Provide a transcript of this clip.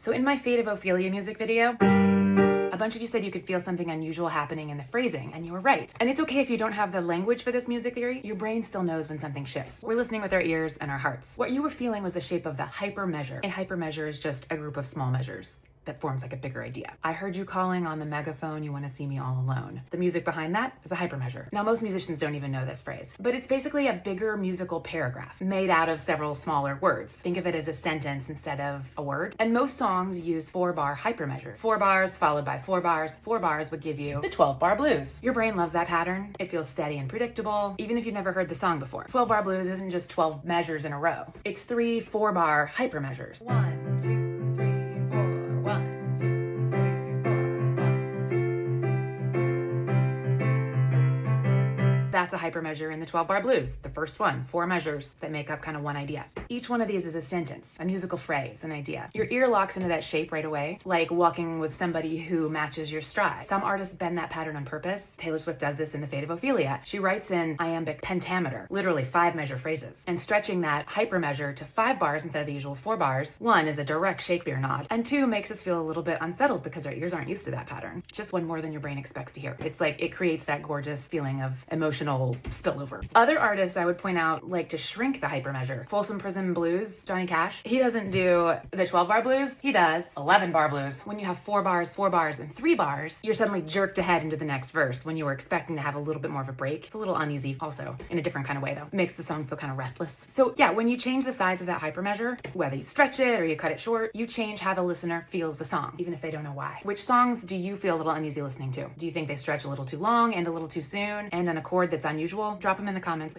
So in my Fate of Ophelia music video, a bunch of you said you could feel something unusual happening in the phrasing, and you were right. And it's okay if you don't have the language for this music theory, your brain still knows when something shifts. We're listening with our ears and our hearts. What you were feeling was the shape of the hypermeasure. And hypermeasure is just a group of small measures that forms like a bigger idea. I heard you calling on the megaphone, you want to see me all alone. The music behind that is a hypermeasure. Now, most musicians don't even know this phrase, but it's basically a bigger musical paragraph made out of several smaller words. Think of it as a sentence instead of a word. And most songs use 4-bar hypermeasure. 4 bars followed by 4 bars. 4 bars would give you the 12-bar blues. Your brain loves that pattern. It feels steady and predictable, even if you've never heard the song before. 12-bar blues isn't just 12 measures in a row. It's 3 4-bar hypermeasures. 1, 2, 3, 4. 1, 2, 3, 4. 1, 2, 3, 4. That's a hypermeasure in the 12-bar blues. The first one, 4 measures that make up kind of one idea. Each one of these is a sentence, a musical phrase, an idea. Your ear locks into that shape right away, like walking with somebody who matches your stride. Some artists bend that pattern on purpose. Taylor Swift does this in the Fate of Ophelia. She writes in iambic pentameter, literally 5-measure phrases, and stretching that hypermeasure to 5 bars instead of the usual 4 bars. 1 is a direct Shakespeare nod, and 2 makes us feel a little bit unsettled because our ears aren't used to that pattern. Just one more than your brain expects to hear. It's like it creates that gorgeous feeling of emotional spillover. Other artists I would point out like to shrink the hypermeasure. Folsom Prison Blues, Johnny Cash, he doesn't do the 12-bar blues, he does 11-bar blues. When you have 4 bars, 4 bars, and 3 bars, you're suddenly jerked ahead into the next verse when you were expecting to have a little bit more of a break. It's a little uneasy also, in a different kind of way though. It makes the song feel kind of restless. So yeah, when you change the size of that hypermeasure, whether you stretch it or you cut it short, you change how the listener feels the song, even if they don't know why. Which songs do you feel a little uneasy listening to? Do you think they stretch a little too long and a little too soon and an a chord that's unusual? Drop them in the comments.